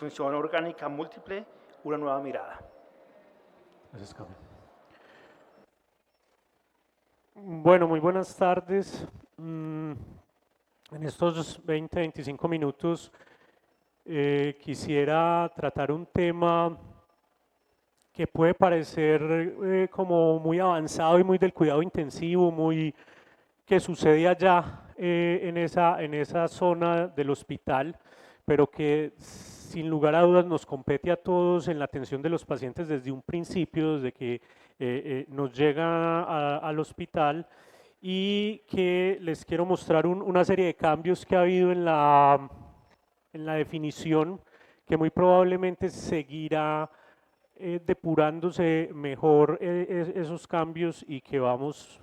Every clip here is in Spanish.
Función orgánica múltiple, una nueva mirada. Gracias, Cami. Bueno, muy buenas tardes. En estos 20-25 minutos quisiera tratar un tema que puede parecer como muy avanzado y muy del cuidado intensivo, muy que sucede allá en esa zona del hospital, pero que sin lugar a dudas nos compete a todos en la atención de los pacientes desde un principio, desde que nos llega al hospital, y que les quiero mostrar una serie de cambios que ha habido en la definición, que muy probablemente seguirá depurándose mejor esos cambios, y que vamos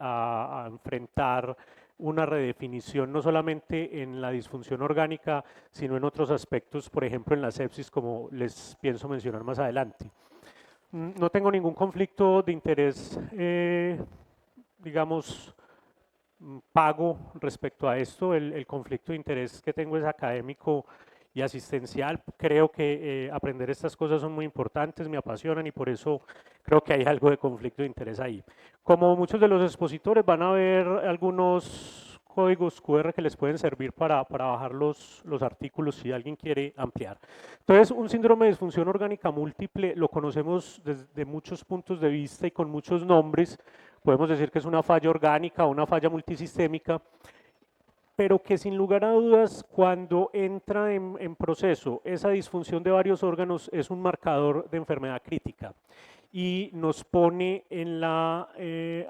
a enfrentar una redefinición no solamente en la disfunción orgánica, sino en otros aspectos, por ejemplo en la sepsis, como les pienso mencionar más adelante. No tengo ningún conflicto de interés, digamos, pago respecto a esto. El conflicto de interés que tengo es académico y asistencial. Creo que aprender estas cosas son muy importantes, me apasionan, y por eso creo que hay algo de conflicto de interés ahí. Como muchos de los expositores, van a ver algunos códigos QR que les pueden servir para bajar los artículos si alguien quiere ampliar. Entonces, un síndrome de disfunción orgánica múltiple lo conocemos desde muchos puntos de vista y con muchos nombres. Podemos decir que es una falla orgánica o una falla multisistémica, pero que sin lugar a dudas, cuando entra en proceso esa disfunción de varios órganos, es un marcador de enfermedad crítica y nos pone en la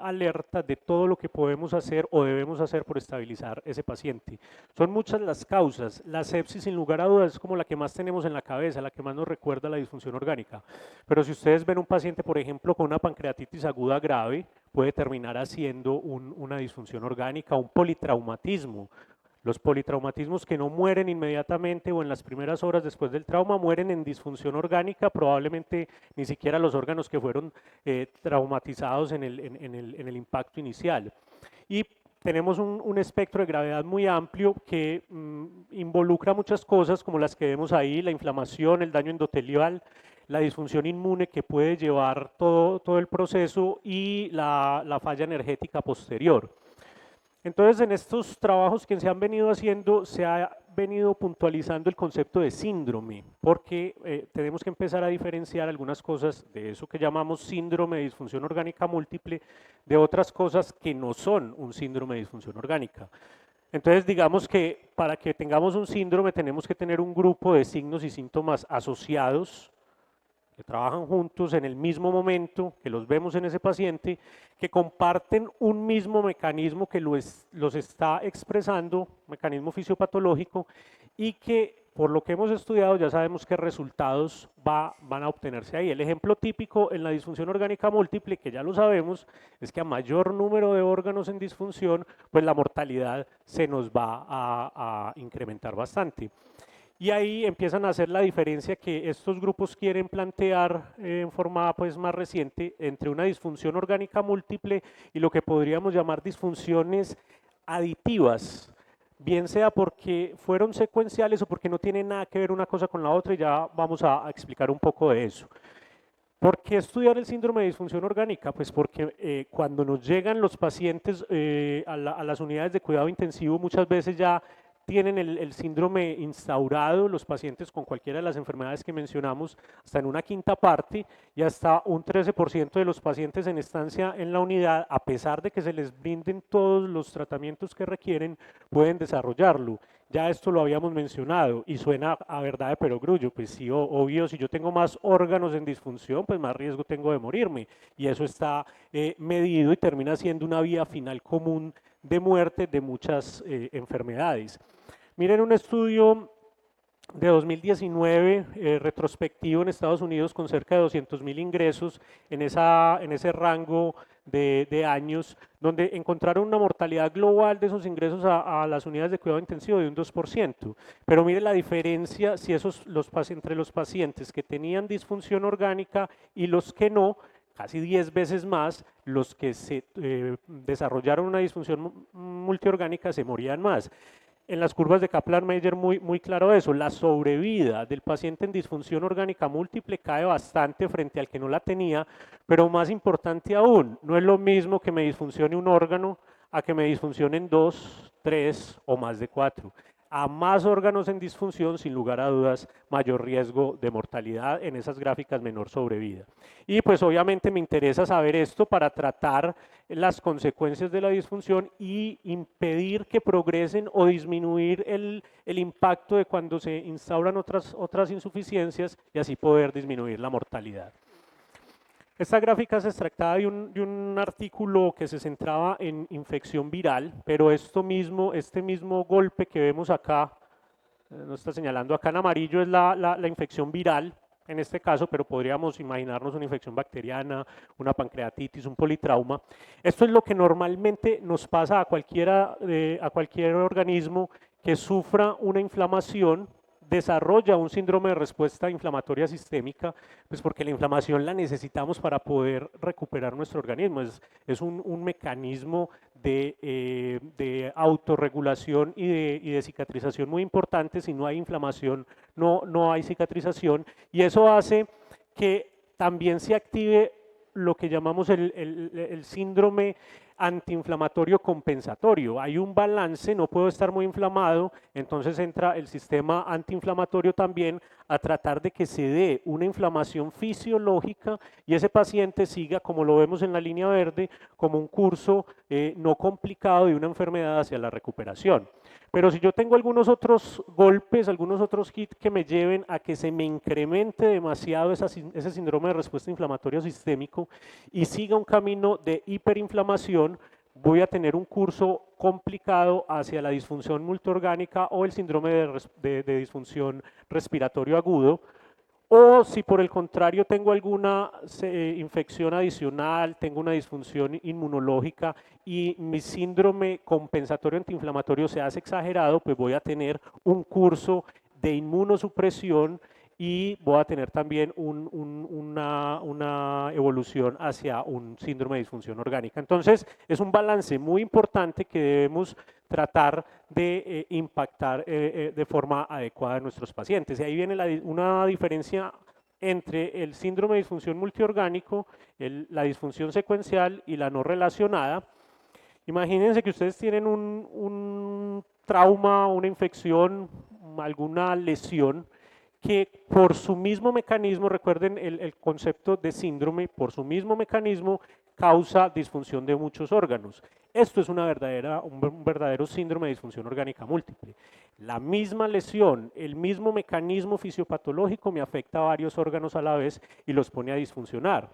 alerta de todo lo que podemos hacer o debemos hacer por estabilizar ese paciente. Son muchas las causas. La sepsis, sin lugar a dudas, es como la que más tenemos en la cabeza, la que más nos recuerda la disfunción orgánica. Pero si ustedes ven un paciente, por ejemplo, con una pancreatitis aguda grave, puede terminar haciendo una disfunción orgánica, un politraumatismo. Los politraumatismos que no mueren inmediatamente o en las primeras horas después del trauma mueren en disfunción orgánica, probablemente ni siquiera los órganos que fueron traumatizados en el impacto inicial. Y tenemos un espectro de gravedad muy amplio que involucra muchas cosas como las que vemos ahí: la inflamación, el daño endotelial, la disfunción inmune que puede llevar todo el proceso, y la falla energética posterior. Entonces, en estos trabajos que se han venido haciendo, se ha venido puntualizando el concepto de síndrome, porque tenemos que empezar a diferenciar algunas cosas de eso que llamamos síndrome de disfunción orgánica múltiple de otras cosas que no son un síndrome de disfunción orgánica. Entonces, digamos que para que tengamos un síndrome tenemos que tener un grupo de signos y síntomas asociados, que trabajan juntos en el mismo momento, que los vemos en ese paciente, que comparten un mismo mecanismo que los está expresando, mecanismo fisiopatológico, y que por lo que hemos estudiado ya sabemos qué resultados van a obtenerse ahí. El ejemplo típico en la disfunción orgánica múltiple, que ya lo sabemos, es que a mayor número de órganos en disfunción, pues la mortalidad se nos va a incrementar bastante. Y ahí empiezan a hacer la diferencia que estos grupos quieren plantear en forma pues más reciente entre una disfunción orgánica múltiple y lo que podríamos llamar disfunciones aditivas, bien sea porque fueron secuenciales o porque no tienen nada que ver una cosa con la otra, y ya vamos a explicar un poco de eso. ¿Por qué estudiar el síndrome de disfunción orgánica? Pues porque cuando nos llegan los pacientes a las unidades de cuidado intensivo, muchas veces ya tienen el síndrome instaurado, los pacientes con cualquiera de las enfermedades que mencionamos, hasta en una quinta parte, y hasta un 13% de los pacientes en estancia en la unidad, a pesar de que se les brinden todos los tratamientos que requieren, pueden desarrollarlo. Ya esto lo habíamos mencionado y suena a verdad de perogrullo. Pues sí, obvio, si yo tengo más órganos en disfunción, pues más riesgo tengo de morirme, y eso está medido y termina siendo una vía final común de muerte de muchas enfermedades. Miren un estudio de 2019 retrospectivo en Estados Unidos con cerca de 200.000 ingresos en ese rango de años, donde encontraron una mortalidad global de esos ingresos a las unidades de cuidado intensivo de un 2%. Pero mire la diferencia si entre los pacientes que tenían disfunción orgánica y los que no, casi 10 veces más. Los que se desarrollaron una disfunción multiorgánica se morían más. en las curvas de Kaplan-Meier muy claro eso, la sobrevida del paciente en disfunción orgánica múltiple cae bastante frente al que no la tenía, pero más importante aún, no es lo mismo que me disfuncione un órgano a que me disfuncionen 2, 3 o más de 4. A más órganos en disfunción, sin lugar a dudas, mayor riesgo de mortalidad, en esas gráficas menor sobrevida. Y pues obviamente me interesa saber esto para tratar las consecuencias de la disfunción y impedir que progresen o disminuir el impacto de cuando se instauran otras insuficiencias y así poder disminuir la mortalidad. Esta gráfica es extractada de un artículo que se centraba en infección viral, pero este mismo golpe que vemos acá, no está señalando acá en amarillo, es la infección viral en este caso, pero podríamos imaginarnos una infección bacteriana, una pancreatitis, un politrauma. Esto es lo que normalmente nos pasa a cualquier organismo que sufra una inflamación, desarrolla un síndrome de respuesta inflamatoria sistémica, pues porque la inflamación la necesitamos para poder recuperar nuestro organismo. Es un mecanismo de autorregulación y de cicatrización muy importante. Si no hay inflamación, no hay cicatrización, y eso hace que también se active lo que llamamos el síndrome antiinflamatorio compensatorio. Hay un balance, no puedo estar muy inflamado, entonces entra el sistema antiinflamatorio también a tratar de que se dé una inflamación fisiológica y ese paciente siga, como lo vemos en la línea verde, como un curso no complicado de una enfermedad hacia la recuperación. Pero si yo tengo algunos otros golpes, algunos otros hits que me lleven a que se me incremente demasiado ese síndrome de respuesta inflamatoria sistémico y siga un camino de hiperinflamación, voy a tener un curso complicado hacia la disfunción multiorgánica o el síndrome de disfunción respiratorio agudo. O si por el contrario tengo alguna infección adicional, tengo una disfunción inmunológica y mi síndrome compensatorio antiinflamatorio se hace exagerado, pues voy a tener un curso de inmunosupresión y voy a tener también una evolución hacia un síndrome de disfunción orgánica. Entonces, es un balance muy importante que debemos tratar de impactar de forma adecuada a nuestros pacientes. Y ahí viene una diferencia entre el síndrome de disfunción multiorgánico, la disfunción secuencial y la no relacionada. Imagínense que ustedes tienen un trauma, una infección, alguna lesión, que por su mismo mecanismo, recuerden el concepto de síndrome, por su mismo mecanismo causa disfunción de muchos órganos. Esto es un verdadero síndrome de disfunción orgánica múltiple. La misma lesión, el mismo mecanismo fisiopatológico me afecta a varios órganos a la vez y los pone a disfuncionar.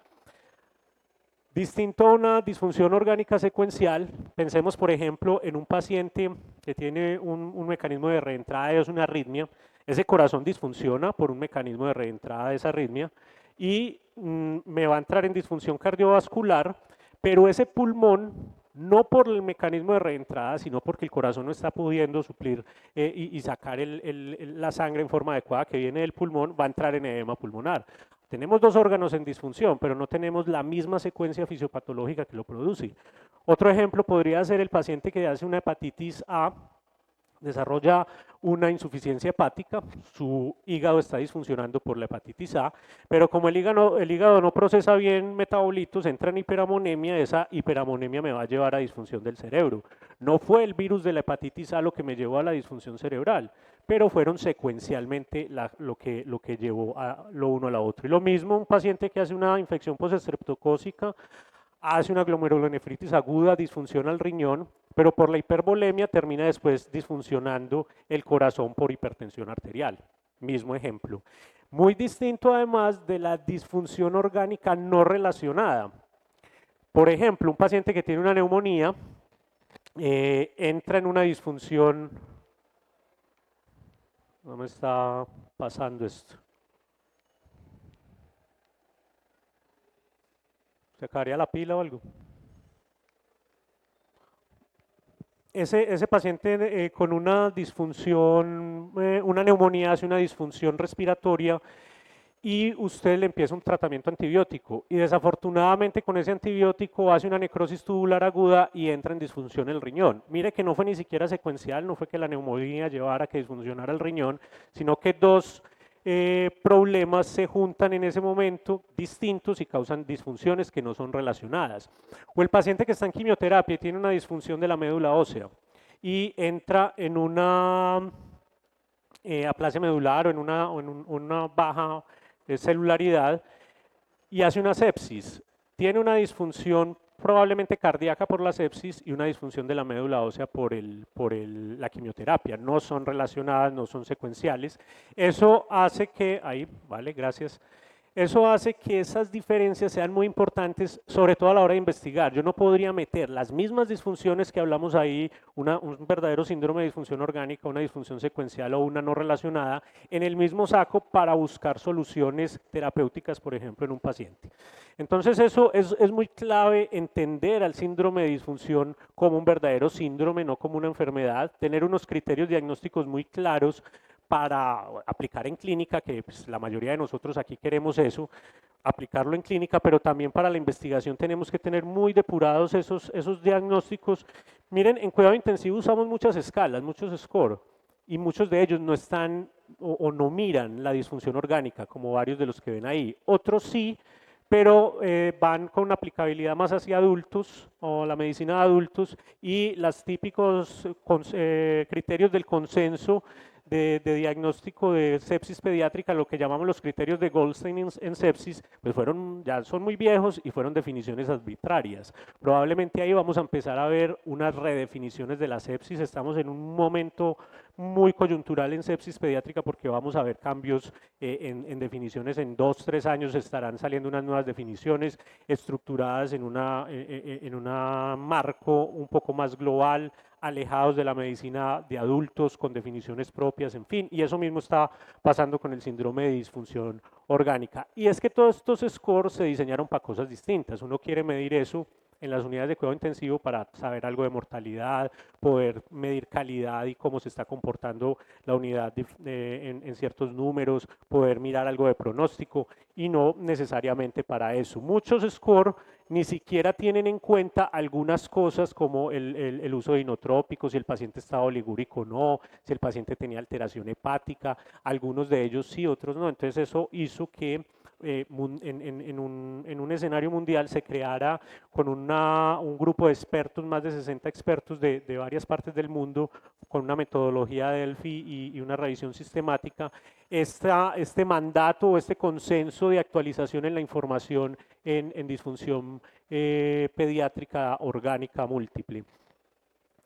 Distinto a una disfunción orgánica secuencial, pensemos por ejemplo en un paciente que tiene un mecanismo de reentrada, es una arritmia. Ese corazón disfunciona por un mecanismo de reentrada de esa arritmia y me va a entrar en disfunción cardiovascular, pero ese pulmón, no por el mecanismo de reentrada, sino porque el corazón no está pudiendo suplir y sacar la sangre en forma adecuada que viene del pulmón, va a entrar en edema pulmonar. Tenemos dos órganos en disfunción, pero no tenemos la misma secuencia fisiopatológica que lo produce. Otro ejemplo podría ser el paciente que hace una hepatitis A, desarrolla una insuficiencia hepática, su hígado está disfuncionando por la hepatitis A, pero como el hígado no procesa bien metabolitos, entra en hiperamonemia, esa hiperamonemia me va a llevar a disfunción del cerebro. No fue el virus de la hepatitis A lo que me llevó a la disfunción cerebral, pero fueron secuencialmente lo que llevó a lo uno a lo otro. Y lo mismo un paciente que hace una infección postestreptocócica, hace una glomerulonefritis aguda, disfunciona el riñón, pero por la hipervolemia termina después disfuncionando el corazón por hipertensión arterial. Mismo ejemplo. Muy distinto además de la disfunción orgánica no relacionada. Por ejemplo, un paciente que tiene una neumonía entra en una disfunción. No me está pasando esto. ¿Se acabaría la pila o algo? Ese paciente con una disfunción, una neumonía hace una disfunción respiratoria y usted le empieza un tratamiento antibiótico y desafortunadamente con ese antibiótico hace una necrosis tubular aguda y entra en disfunción el riñón. Mire que no fue ni siquiera secuencial, no fue que la neumonía llevara a que disfuncionara el riñón, sino que dos problemas se juntan en ese momento distintos y causan disfunciones que no son relacionadas. O el paciente que está en quimioterapia y tiene una disfunción de la médula ósea y entra en una aplasia medular o en una baja celularidad y hace una sepsis. Tiene una disfunción probablemente cardíaca por la sepsis y una disfunción de la médula ósea por la quimioterapia. No son relacionadas, no son secuenciales. Eso hace que, ahí, vale, gracias. Eso hace que esas diferencias sean muy importantes, sobre todo a la hora de investigar. Yo no podría meter las mismas disfunciones que hablamos ahí, un verdadero síndrome de disfunción orgánica, una disfunción secuencial o una no relacionada, en el mismo saco para buscar soluciones terapéuticas, por ejemplo, en un paciente. Entonces eso es muy clave entender al síndrome de disfunción como un verdadero síndrome, no como una enfermedad, tener unos criterios diagnósticos muy claros para aplicar en clínica, que pues, la mayoría de nosotros aquí queremos eso, aplicarlo en clínica, pero también para la investigación tenemos que tener muy depurados esos diagnósticos. Miren, en cuidado intensivo usamos muchas escalas, muchos score, y muchos de ellos no están o no miran la disfunción orgánica, como varios de los que ven ahí. Otros sí, pero van con una aplicabilidad más hacia adultos o la medicina de adultos y los típicos criterios del consenso de diagnóstico de sepsis pediátrica, lo que llamamos los criterios de Goldstein en sepsis, pues ya son muy viejos y fueron definiciones arbitrarias. Probablemente ahí vamos a empezar a ver unas redefiniciones de la sepsis. Estamos en un momento muy coyuntural en sepsis pediátrica porque vamos a ver cambios en definiciones. En 2, 3 años estarán saliendo unas nuevas definiciones estructuradas en un marco un poco más global, alejados de la medicina de adultos con definiciones propias, en fin, y eso mismo está pasando con el síndrome de disfunción orgánica. Y es que todos estos scores se diseñaron para cosas distintas. Uno quiere medir eso en las unidades de cuidado intensivo para saber algo de mortalidad, poder medir calidad y cómo se está comportando la unidad en ciertos números, poder mirar algo de pronóstico y no necesariamente para eso. Muchos scores ni siquiera tienen en cuenta algunas cosas como el uso de inotrópicos, si el paciente estaba oligúrico o no, si el paciente tenía alteración hepática, algunos de ellos sí, otros no. Entonces eso hizo que en un escenario mundial se creara con un grupo de expertos, más de 60 expertos de varias partes del mundo, con una metodología Delphi y una revisión sistemática, este mandato o este consenso de actualización en la información en disfunción pediátrica orgánica múltiple.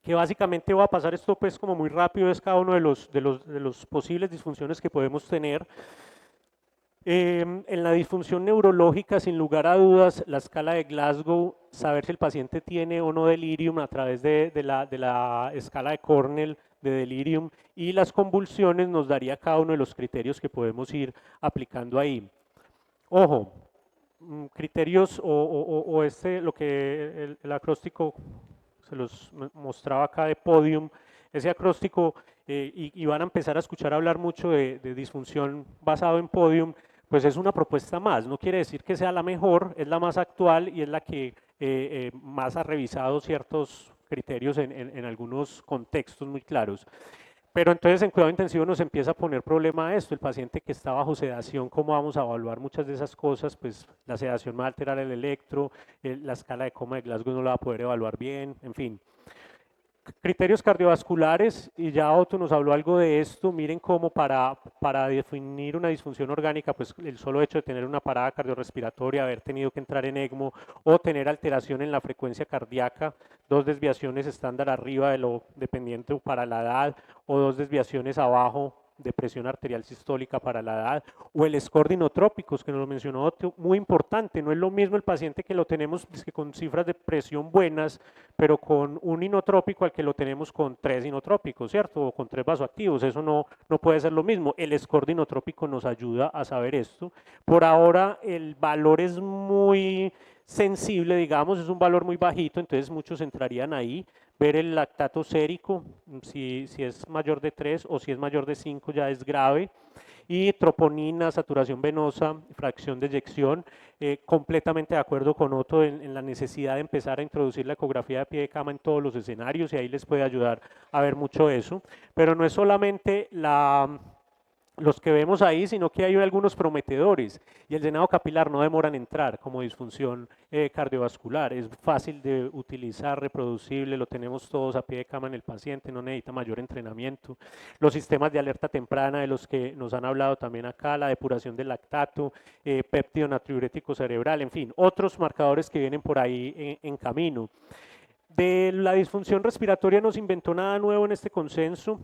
Que básicamente va a pasar esto pues como muy rápido, es cada uno de los posibles disfunciones que podemos tener. En la disfunción neurológica, sin lugar a dudas, la escala de Glasgow, saber si el paciente tiene o no delirium a través de la escala de Cornell de delirium y las convulsiones nos daría cada uno de los criterios que podemos ir aplicando ahí. Ojo, criterios lo que el acróstico se los mostraba acá de Podium, ese acróstico y van a empezar a escuchar hablar mucho de disfunción basado en Podium, pues es una propuesta más, no quiere decir que sea la mejor, es la más actual y es la que más ha revisado ciertos criterios en algunos contextos muy claros. Pero entonces en cuidado intensivo nos empieza a poner problema esto, el paciente que está bajo sedación, ¿cómo vamos a evaluar muchas de esas cosas? Pues la sedación va a alterar el electro, la escala de coma de Glasgow no la va a poder evaluar bien, en fin. Criterios cardiovasculares, y ya Otto nos habló algo de esto, miren cómo para definir una disfunción orgánica, pues el solo hecho de tener una parada cardiorrespiratoria, haber tenido que entrar en ECMO o tener alteración en la frecuencia cardíaca, 2 desviaciones estándar arriba de lo dependiente para la edad o 2 desviaciones abajo de presión arterial sistólica para la edad, o el score de inotrópicos, que nos lo mencionó Otto, muy importante, no es lo mismo el paciente que lo tenemos con cifras de presión buenas, pero con un inotrópico al que lo tenemos con 3 inotrópicos, ¿cierto? O con 3 vasoactivos, eso no puede ser lo mismo. El score de inotrópico nos ayuda a saber esto. Por ahora el valor es muy sensible, digamos, es un valor muy bajito, entonces muchos entrarían ahí. Ver el lactato sérico, si es mayor de 3 o si es mayor de 5 ya es grave. Y troponina, saturación venosa, fracción de eyección, completamente de acuerdo con Otto en la necesidad de empezar a introducir la ecografía de pie de cama en todos los escenarios y ahí les puede ayudar a ver mucho eso. Pero no es solamente los que vemos ahí, sino que hay algunos prometedores y el llenado capilar no demora en entrar como disfunción cardiovascular, es fácil de utilizar, reproducible, lo tenemos todos a pie de cama en el paciente, no necesita mayor entrenamiento. Los sistemas de alerta temprana de los que nos han hablado también acá, la depuración del lactato, péptido natriurético cerebral, en fin, otros marcadores que vienen por ahí en camino. De la disfunción respiratoria no se inventó nada nuevo en este consenso,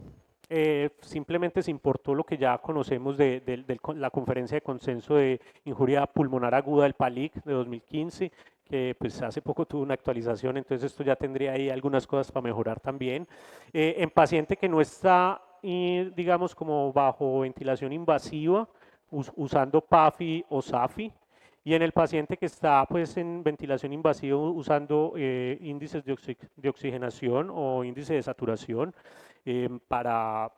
simplemente se importó lo que ya conocemos de la conferencia de consenso de injuria pulmonar aguda del PALIC de 2015, que pues hace poco tuvo una actualización, entonces esto ya tendría ahí algunas cosas para mejorar también. En paciente que no está, digamos, como bajo ventilación invasiva, usando PAFI o SAFI, y en el paciente que está pues en ventilación invasiva usando índices de oxigenación o índice de saturación para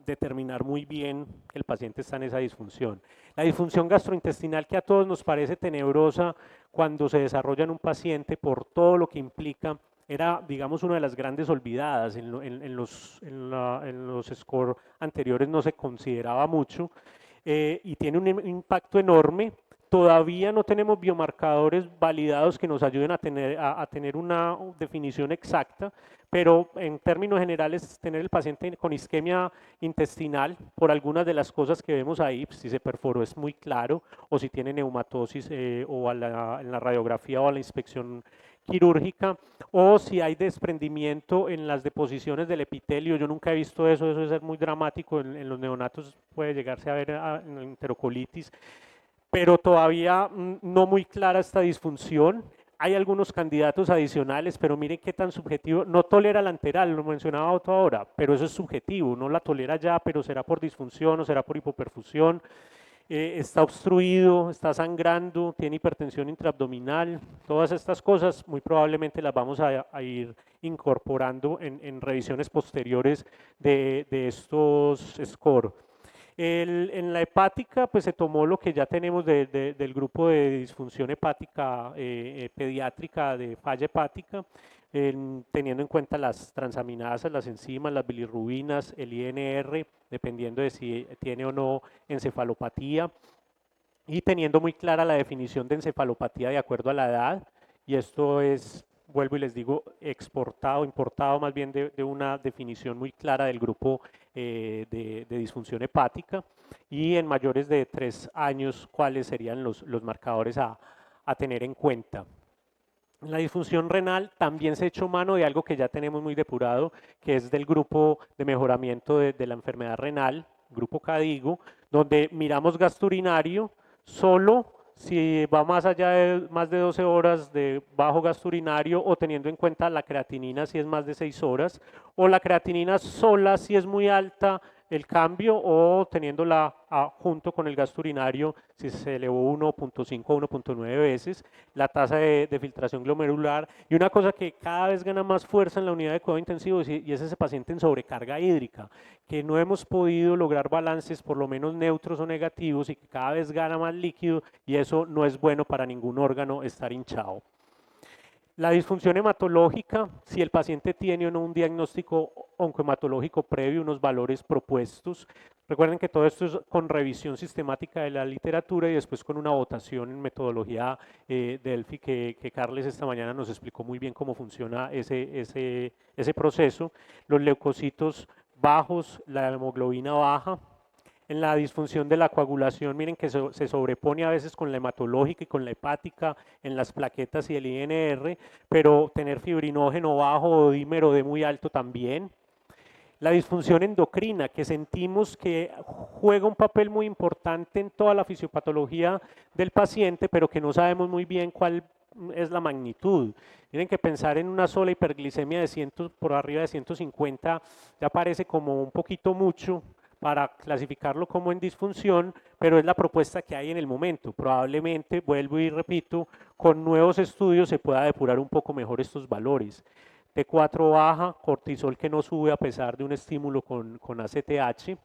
determinar muy bien que el paciente está en esa disfunción. La disfunción gastrointestinal que a todos nos parece tenebrosa cuando se desarrolla en un paciente por todo lo que implica, era, digamos, una de las grandes olvidadas. En los score anteriores no se consideraba mucho y tiene un impacto enorme. Todavía no tenemos biomarcadores validados que nos ayuden a tener una definición exacta, pero en términos generales tener el paciente con isquemia intestinal por algunas de las cosas que vemos ahí, si se perforó es muy claro, o si tiene neumatosis o en la radiografía o a la inspección quirúrgica, o si hay desprendimiento en las deposiciones del epitelio. Yo nunca he visto eso, eso es muy dramático, en los neonatos puede llegarse a ver en enterocolitis, pero todavía no muy clara esta disfunción. Hay algunos candidatos adicionales, pero miren qué tan subjetivo. No tolera la enteral, lo mencionaba Otto ahora, pero eso es subjetivo, no la tolera ya, pero será por disfunción o será por hipoperfusión. Está obstruido, está sangrando, tiene hipertensión intraabdominal. Todas estas cosas muy probablemente las vamos a ir incorporando en revisiones posteriores de estos scores. En la hepática, pues se tomó lo que ya tenemos del grupo de disfunción hepática pediátrica de falla hepática, teniendo en cuenta las transaminasas, las enzimas, las bilirrubinas, el INR, dependiendo de si tiene o no encefalopatía, y teniendo muy clara la definición de encefalopatía de acuerdo a la edad, y esto es, vuelvo y les digo, exportado, importado más bien de una definición muy clara del grupo de disfunción hepática, y en mayores de 3 años cuáles serían los marcadores a tener en cuenta. En la disfunción renal también se echó mano de algo que ya tenemos muy depurado, que es del grupo de mejoramiento de la enfermedad renal, grupo CADIGO, donde miramos gasto urinario solo si va más allá de más de 12 horas de bajo gasto urinario, o teniendo en cuenta la creatinina si es más de 6 horas, o la creatinina sola si es muy alta el cambio, o teniéndola junto con el gasto urinario si se elevó 1.5 o 1.9 veces, la tasa de filtración glomerular. Y una cosa que cada vez gana más fuerza en la unidad de cuidado intensivo y es ese paciente en sobrecarga hídrica, que no hemos podido lograr balances por lo menos neutros o negativos y que cada vez gana más líquido, y eso no es bueno para ningún órgano estar hinchado. La disfunción hematológica, si el paciente tiene o no un diagnóstico oncohematológico previo, unos valores propuestos. Recuerden que todo esto es con revisión sistemática de la literatura y después con una votación en metodología Delphi que Carles esta mañana nos explicó muy bien cómo funciona ese proceso. Los leucocitos bajos, la hemoglobina baja. En la disfunción de la coagulación, miren que se sobrepone a veces con la hematológica y con la hepática en las plaquetas y el INR, pero tener fibrinógeno bajo o dímero D muy alto también. La disfunción endocrina, que sentimos que juega un papel muy importante en toda la fisiopatología del paciente, pero que no sabemos muy bien cuál es la magnitud. Miren que pensar en una sola hiperglicemia de 100 por arriba de 150 ya parece como un poquito mucho, para clasificarlo como en disfunción, pero es la propuesta que hay en el momento. Probablemente, vuelvo y repito, con nuevos estudios se pueda depurar un poco mejor estos valores. T4 baja, cortisol que no sube a pesar de un estímulo con ACTH.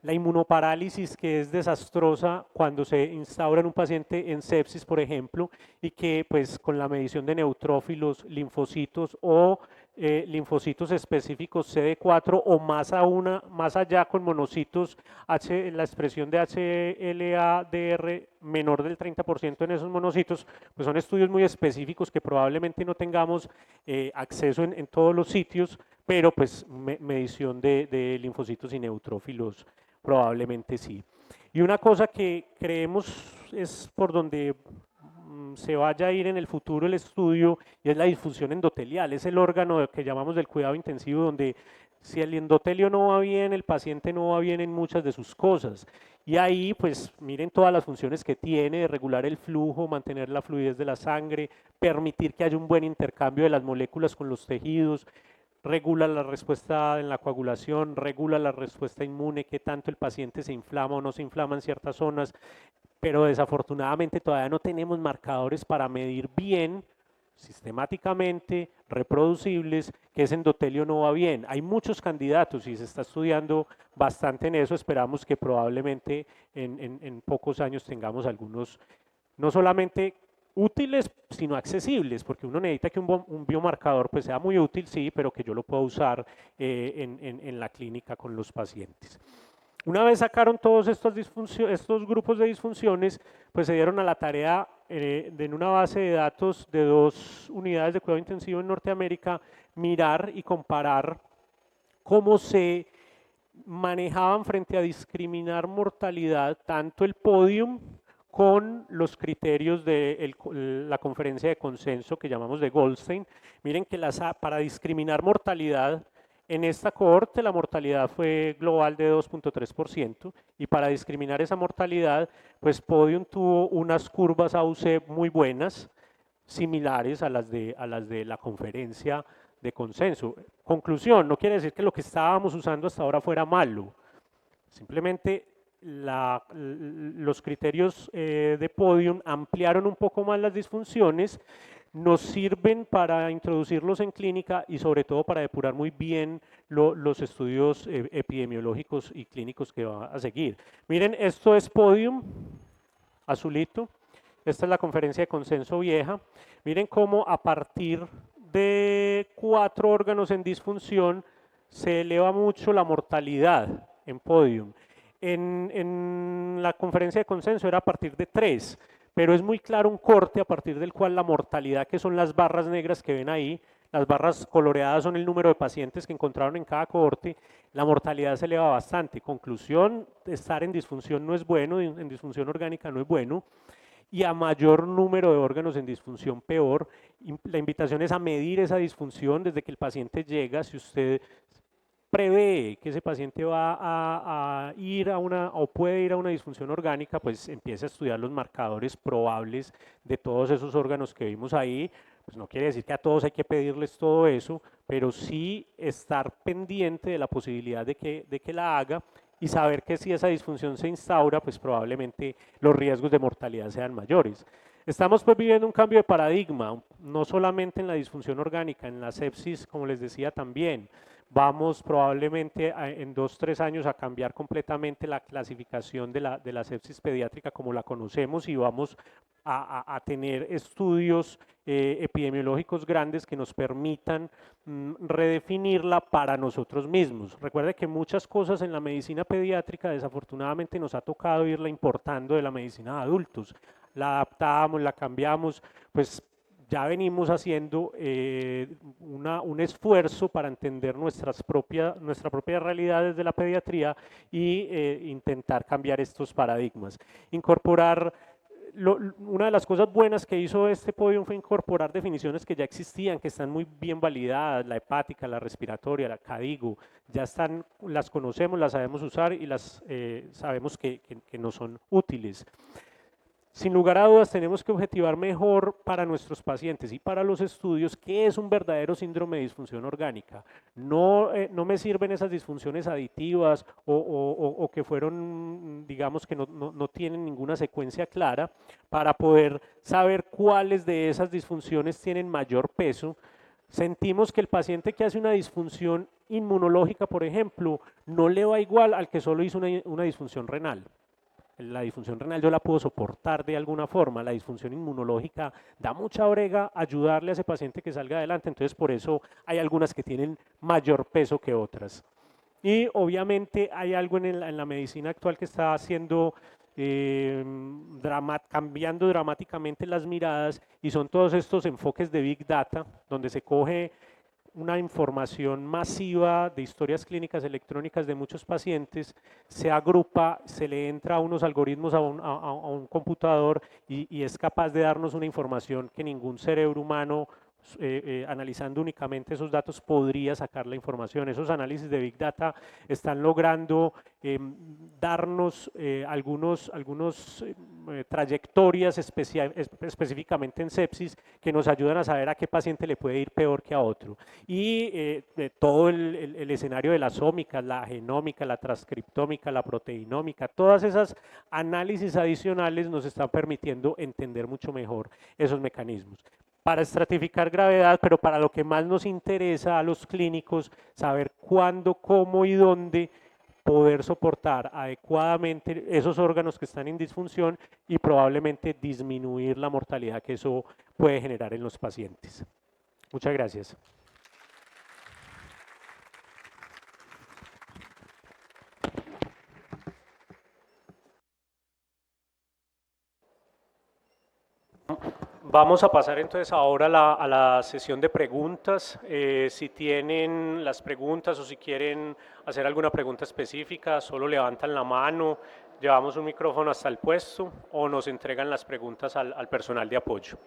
La inmunoparálisis, que es desastrosa cuando se instaura en un paciente en sepsis, por ejemplo, y que pues con la medición de neutrófilos, linfocitos o linfocitos específicos CD4 o más allá con monocitos, la expresión de HLA-DR menor del 30% en esos monocitos, pues son estudios muy específicos que probablemente no tengamos acceso en todos los sitios, pero pues medición de linfocitos y neutrófilos probablemente sí. Y una cosa que creemos es por donde se vaya a ir en el futuro el estudio y es la disfunción endotelial, es el órgano que llamamos del cuidado intensivo donde si el endotelio no va bien, el paciente no va bien en muchas de sus cosas. Y ahí, pues, miren todas las funciones que tiene, de regular el flujo, mantener la fluidez de la sangre, permitir que haya un buen intercambio de las moléculas con los tejidos, regula la respuesta en la coagulación, regula la respuesta inmune, qué tanto el paciente se inflama o no se inflama en ciertas zonas, pero desafortunadamente todavía no tenemos marcadores para medir bien, sistemáticamente, reproducibles, que ese endotelio no va bien. Hay muchos candidatos y se está estudiando bastante en eso, esperamos que probablemente en pocos años tengamos algunos, no solamente útiles, sino accesibles, porque uno necesita que un biomarcador pues sea muy útil, sí, pero que yo lo pueda usar en la clínica con los pacientes. Una vez sacaron todos estos grupos de disfunciones, pues se dieron a la tarea en una base de datos de 2 unidades de cuidado intensivo en Norteamérica, mirar y comparar cómo se manejaban frente a discriminar mortalidad tanto el podium con los criterios de la conferencia de consenso que llamamos de Goldstein. Miren que para discriminar mortalidad, en esta cohorte la mortalidad fue global de 2.3% y para discriminar esa mortalidad, pues Podium tuvo unas curvas AUC muy buenas, similares a las de la conferencia de consenso. Conclusión, no quiere decir que lo que estábamos usando hasta ahora fuera malo, simplemente los criterios de Podium ampliaron un poco más las disfunciones, nos sirven para introducirlos en clínica y sobre todo para depurar muy bien los estudios epidemiológicos y clínicos que va a seguir. Miren, esto es Podium, azulito, esta es la conferencia de consenso vieja. Miren cómo a partir de 4 órganos en disfunción se eleva mucho la mortalidad en Podium. En la conferencia de consenso era a partir de 3, pero es muy claro un corte a partir del cual la mortalidad, que son las barras negras que ven ahí, las barras coloreadas son el número de pacientes que encontraron en cada cohorte, la mortalidad se eleva bastante. Conclusión, estar en disfunción no es bueno, en disfunción orgánica no es bueno, y a mayor número de órganos en disfunción peor. La invitación es a medir esa disfunción desde que el paciente llega. Si usted prevé que ese paciente va a ir a una o puede ir a una disfunción orgánica, pues empieza a estudiar los marcadores probables de todos esos órganos que vimos ahí. Pues no quiere decir que a todos hay que pedirles todo eso, pero sí estar pendiente de la posibilidad de que la haga y saber que si esa disfunción se instaura, pues probablemente los riesgos de mortalidad sean mayores. Estamos pues viviendo un cambio de paradigma, no solamente en la disfunción orgánica, en la sepsis, como les decía también. Vamos probablemente en 2-3 años a cambiar completamente la clasificación de la sepsis pediátrica como la conocemos y vamos a tener estudios epidemiológicos grandes que nos permitan redefinirla para nosotros mismos. Recuerde que muchas cosas en la medicina pediátrica desafortunadamente nos ha tocado irla importando de la medicina de adultos. La adaptamos, la cambiamos, pues ya venimos haciendo un esfuerzo para entender nuestra propia realidad desde la pediatría y intentar cambiar estos paradigmas. Incorporar, una de las cosas buenas que hizo este Podium fue incorporar definiciones que ya existían, que están muy bien validadas, la hepática, la respiratoria, la CADIGO, ya están, las conocemos, las sabemos usar y las sabemos que no son útiles. Sin lugar a dudas, tenemos que objetivar mejor para nuestros pacientes y para los estudios qué es un verdadero síndrome de disfunción orgánica. No, no me sirven esas disfunciones aditivas o que fueron, digamos, que no tienen ninguna secuencia clara para poder saber cuáles de esas disfunciones tienen mayor peso. Sentimos que el paciente que hace una disfunción inmunológica, por ejemplo, no le va igual al que solo hizo una disfunción renal. La disfunción renal yo la puedo soportar de alguna forma, la disfunción inmunológica da mucha brega ayudarle a ese paciente que salga adelante, entonces por eso hay algunas que tienen mayor peso que otras. Y obviamente hay algo en la medicina actual que está haciendo, cambiando dramáticamente las miradas y son todos estos enfoques de Big Data, donde se coge una información masiva de historias clínicas electrónicas de muchos pacientes, se agrupa, se le entra a unos algoritmos a un computador y es capaz de darnos una información que ningún cerebro humano analizando únicamente esos datos podría sacar la información. Esos análisis de Big Data están logrando darnos algunos trayectorias específicamente en sepsis que nos ayudan a saber a qué paciente le puede ir peor que a otro. Y todo el escenario de las ómicas, la genómica, la transcriptómica, la proteinómica, todas esas análisis adicionales nos están permitiendo entender mucho mejor esos mecanismos para estratificar gravedad, pero para lo que más nos interesa a los clínicos, saber cuándo, cómo y dónde poder soportar adecuadamente esos órganos que están en disfunción y probablemente disminuir la mortalidad que eso puede generar en los pacientes. Muchas gracias. Vamos a pasar entonces ahora a la sesión de preguntas. Si tienen las preguntas o si quieren hacer alguna pregunta específica, solo levantan la mano, llevamos un micrófono hasta el puesto o nos entregan las preguntas al personal de apoyo.